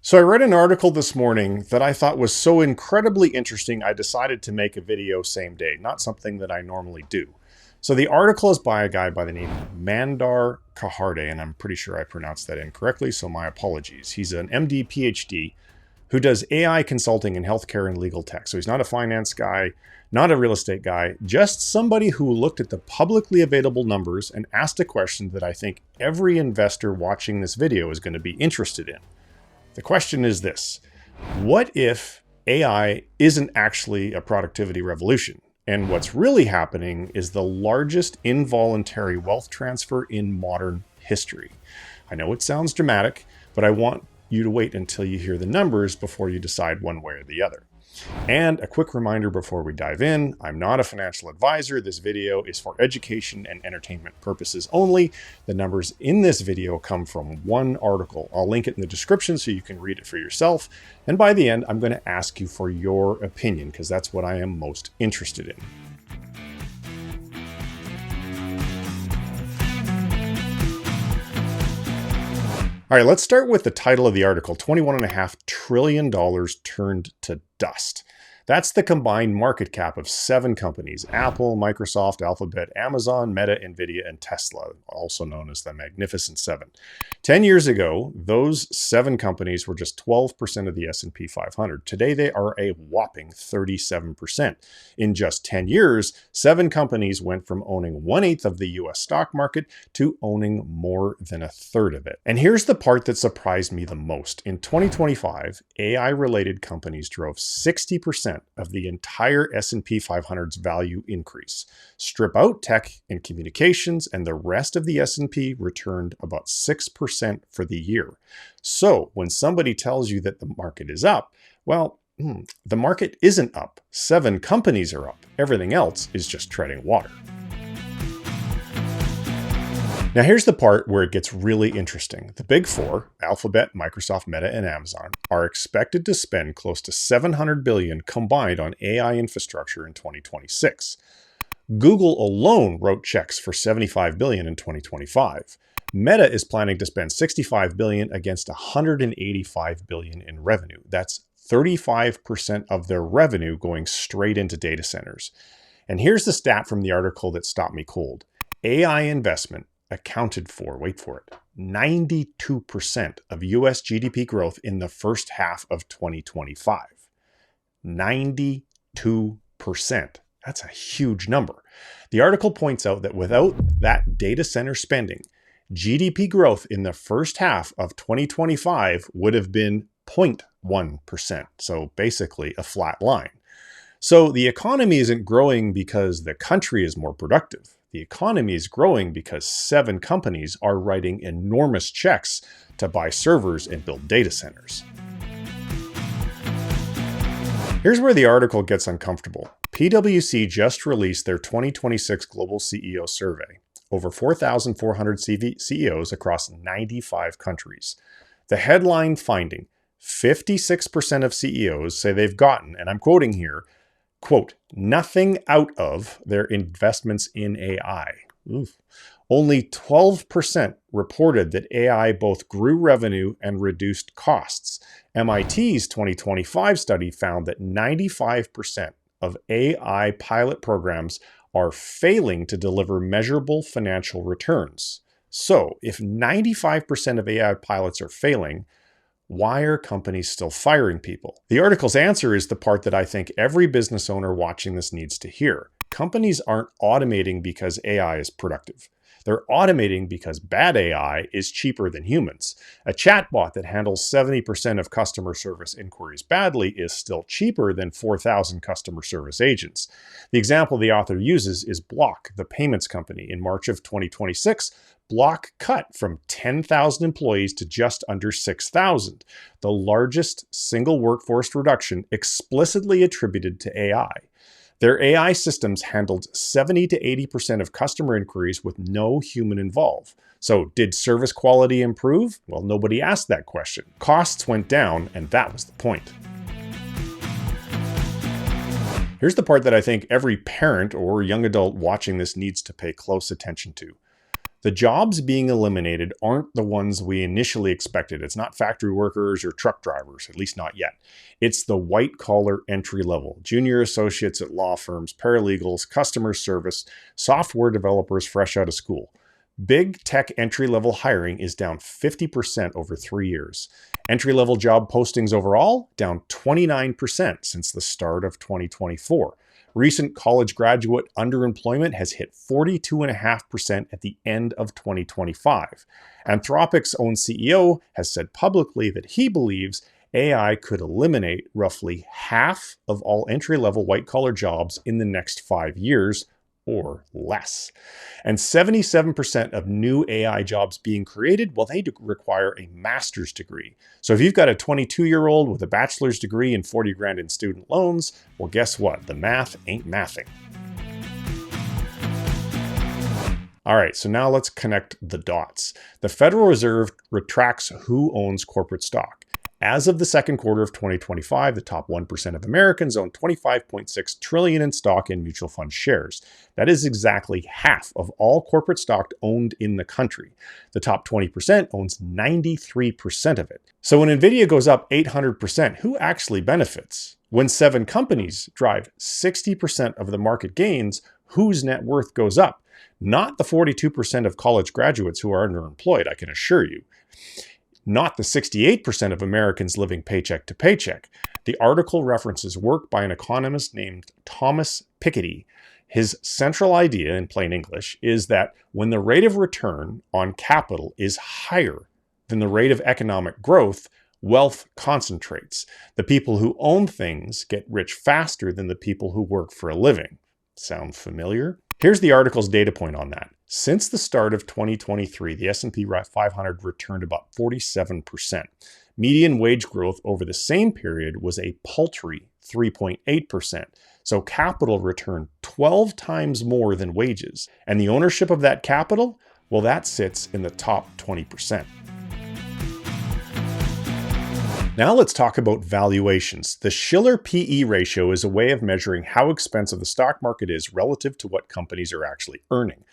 So I read an article this morning that I thought was so incredibly interesting, I decided to make a video same day, not something that I normally do. So the article is by a guy by the name of Mandar Karhade, and I'm pretty sure I pronounced that incorrectly, so my apologies. He's an MD, PhD, who does AI consulting in healthcare and legal tech. So he's not a finance guy, not a real estate guy, just somebody who looked at the publicly available numbers and asked a question that I think every investor watching this video is going to be interested in. The question is this: what if AI isn't actually a productivity revolution? And what's really happening is the largest involuntary wealth transfer in modern history. I know it sounds dramatic, but I want you to wait until you hear the numbers before you decide one way or the other. And a quick reminder before we dive in, I'm not a financial advisor. This video is for education and entertainment purposes only. The numbers in this video come from one article. I'll link it in the description so you can read it for yourself. And by the end, I'm going to ask you for your opinion because that's what I am most interested in. All right, let's start with the title of the article, $21.5 trillion turned to dust. That's the combined market cap of 7 companies: Apple, Microsoft, Alphabet, Amazon, Meta, Nvidia, and Tesla, also known as the Magnificent Seven. 10 years ago, those 7 companies were just 12% of the S&P 500. Today, they are a whopping 37%. In just 10 years, 7 companies went from owning 1/8 of the US stock market to owning more than 1/3 of it. And here's the part that surprised me the most. In 2025, AI-related companies drove 60% of the entire S&P 500's value increase. Strip out tech and communications, and the rest of the S&P returned about 6% for the year. So when somebody tells you that the market is up, well, the market isn't up. 7 companies are up. Everything else is just treading water. Now here's the part where it gets really interesting. The big 4, Alphabet, Microsoft, Meta, and Amazon, are expected to spend close to $700 billion combined on AI infrastructure in 2026. Google alone wrote checks for $75 billion in 2025. Meta is planning to spend $65 billion against $185 billion in revenue. That's 35% of their revenue going straight into data centers. And here's the stat from the article that stopped me cold. AI investment accounted for, wait for it, 92% of US GDP growth in the first half of 2025. 92%. That's a huge number. The article points out that without that data center spending, GDP growth in the first half of 2025 would have been 0.1%. So basically a flat line. So the economy isn't growing because the country is more productive. The economy is growing because 7 companies are writing enormous checks to buy servers and build data centers. Here's where the article gets uncomfortable. PwC just released their 2026 Global CEO Survey. Over 4,400 CEOs across 95 countries. The headline finding: 56% of CEOs say they've gotten, and I'm quoting here, quote, nothing out of their investments in AI. Oof. Only 12% reported that AI both grew revenue and reduced costs. MIT's 2025 study found that 95% of AI pilot programs are failing to deliver measurable financial returns. So if 95% of AI pilots are failing, why are companies still firing people? The article's answer is the part that I think every business owner watching this needs to hear. Companies aren't automating because AI is productive. They're automating because bad AI is cheaper than humans. A chatbot that handles 70% of customer service inquiries badly is still cheaper than 4,000 customer service agents. The example the author uses is Block, the payments company. In March of 2026, Block cut from 10,000 employees to just under 6,000, the largest single workforce reduction explicitly attributed to AI. Their AI systems handled 70 to 80% of customer inquiries with no human involved. So did service quality improve? Well, nobody asked that question. Costs went down, and that was the point. Here's the part that I think every parent or young adult watching this needs to pay close attention to. The jobs being eliminated aren't the ones we initially expected. It's not factory workers or truck drivers, at least not yet. It's the white-collar entry level, junior associates at law firms, paralegals, customer service, software developers fresh out of school. Big tech entry-level hiring is down 50% over 3 years. Entry-level job postings overall, down 29% since the start of 2024. Recent college graduate underemployment has hit 42.5% at the end of 2025. Anthropic's own CEO has said publicly that he believes AI could eliminate roughly half of all entry-level white-collar jobs in the next 5 years or less. And 77% of new AI jobs being created, well, they require a master's degree. So if you've got a 22-year-old with a bachelor's degree and 40 grand in student loans, well, guess what? The math ain't mathing. All right, so now let's connect the dots. The Federal Reserve retracts who owns corporate stock. As of the second quarter of 2025, the top 1% of Americans own 25.6 trillion in stock in mutual fund shares. That is exactly half of all corporate stock owned in the country. The top 20% owns 93% of it. So when Nvidia goes up 800%, who actually benefits? When 7 companies drive 60% of the market gains, whose net worth goes up? Not the 42% of college graduates who are underemployed, I can assure you. Not the 68% of Americans living paycheck to paycheck. The article references work by an economist named Thomas Piketty. His central idea, in plain English, is that when the rate of return on capital is higher than the rate of economic growth, wealth concentrates. The people who own things get rich faster than the people who work for a living. Sound familiar? Here's the article's data point on that. Since the start of 2023, the S&P 500 returned about 47%. Median wage growth over the same period was a paltry 3.8%. So capital returned 12 times more than wages. And the ownership of that capital, well, that sits in the top 20%. Now let's talk about valuations. The Shiller PE ratio is a way of measuring how expensive the stock market is relative to what companies are actually earning.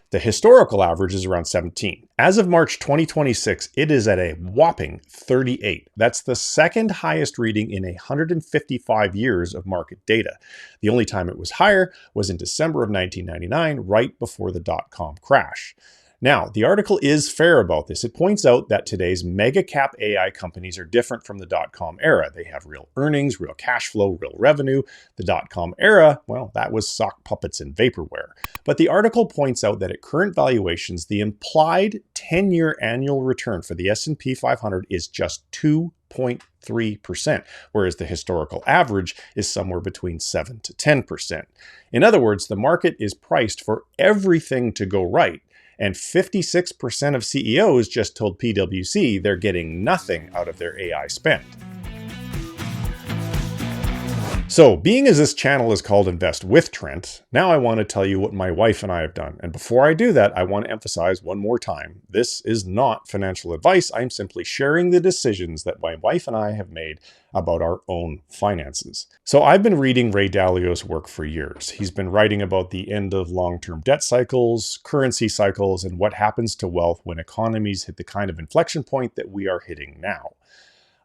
The historical average is around 17. As of March 2026, it is at a whopping 38. That's the second highest reading in 155 years of market data. The only time it was higher was in December of 1999, right before the dot-com crash. Now, the article is fair about this. It points out that today's mega cap AI companies are different from the dot-com era. They have real earnings, real cash flow, real revenue. The dot-com era, well, that was sock puppets and vaporware. But the article points out that at current valuations, the implied 10-year annual return for the S&P 500 is just 2.3%, whereas the historical average is somewhere between 7 to 10%. In other words, the market is priced for everything to go right. And 56% of CEOs just told PwC they're getting nothing out of their AI spend. So, being as this channel is called Invest with Trent, now I want to tell you what my wife and I have done. And before I do that, I want to emphasize one more time, this is not financial advice. I'm simply sharing the decisions that my wife and I have made about our own finances. So I've been reading Ray Dalio's work for years. He's been writing about the end of long-term debt cycles, currency cycles, and what happens to wealth when economies hit the kind of inflection point that we are hitting now.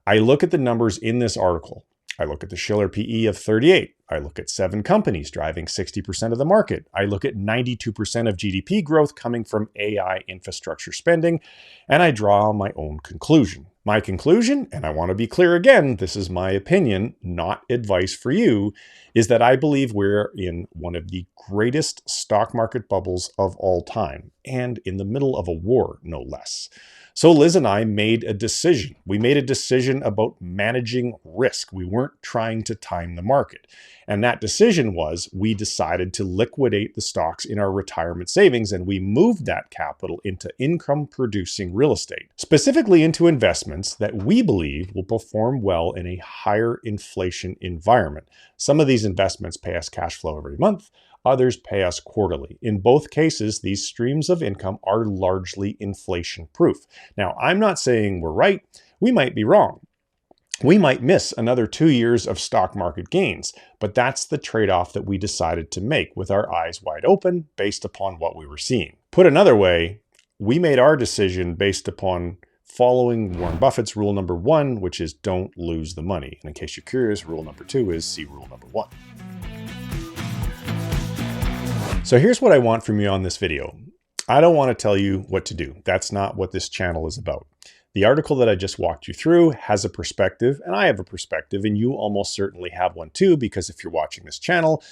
I look at the numbers in this article. I look at the Shiller PE of 38. I look at 7 companies driving 60% of the market. I look at 92% of GDP growth coming from AI infrastructure spending, and I draw my own conclusion. My conclusion, and I want to be clear again, this is my opinion, not advice for you, is that I believe we're in one of the greatest stock market bubbles of all time, and in the middle of a war, no less. So Liz and I made a decision. We made a decision about managing risk. We weren't trying to time the market. And that decision was we decided to liquidate the stocks in our retirement savings, and we moved that capital into income-producing real estate, specifically into investments that we believe will perform well in a higher inflation environment. Some of these investments pay us cash flow every month. Others pay us quarterly. In both cases, these streams of income are largely inflation-proof. Now, I'm not saying we're right. We might be wrong. We might miss another 2 years of stock market gains, but that's the trade-off that we decided to make with our eyes wide open based upon what we were seeing. Put another way, we made our decision based upon following Warren Buffett's rule number 1, which is don't lose the money. And in case you're curious, rule number 2 is see rule number 1. So here's what I want from you on this video. I don't want to tell you what to do. That's not what this channel is about. The article that I just walked you through has a perspective, and I have a perspective, and you almost certainly have one too, because if you're watching this channel,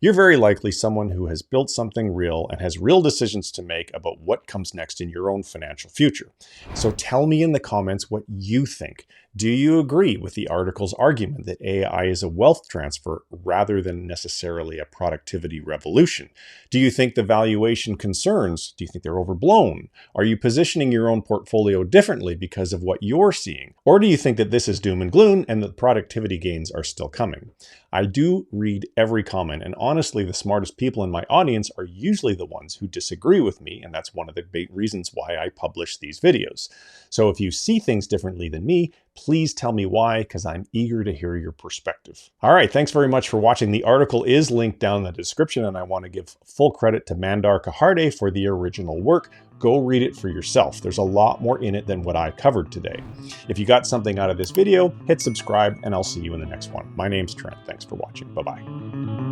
you're very likely someone who has built something real and has real decisions to make about what comes next in your own financial future. So tell me in the comments what you think. Do you agree with the article's argument that AI is a wealth transfer rather than necessarily a productivity revolution? Do you think the valuation concerns, do you think they're overblown? Are you positioning your own portfolio differently because of what you're seeing? Or do you think that this is doom and gloom and that productivity gains are still coming? I do read every comment, and honestly, the smartest people in my audience are usually the ones who disagree with me, and that's one of the big reasons why I publish these videos. So if you see things differently than me, please tell me why, because I'm eager to hear your perspective. All right, thanks very much for watching. The article is linked down in the description, and I want to give full credit to Mandar Karhade for the original work. Go read it for yourself. There's a lot more in it than what I covered today. If you got something out of this video, hit subscribe, and I'll see you in the next one. My name's Trent. Thanks for watching. Bye-bye.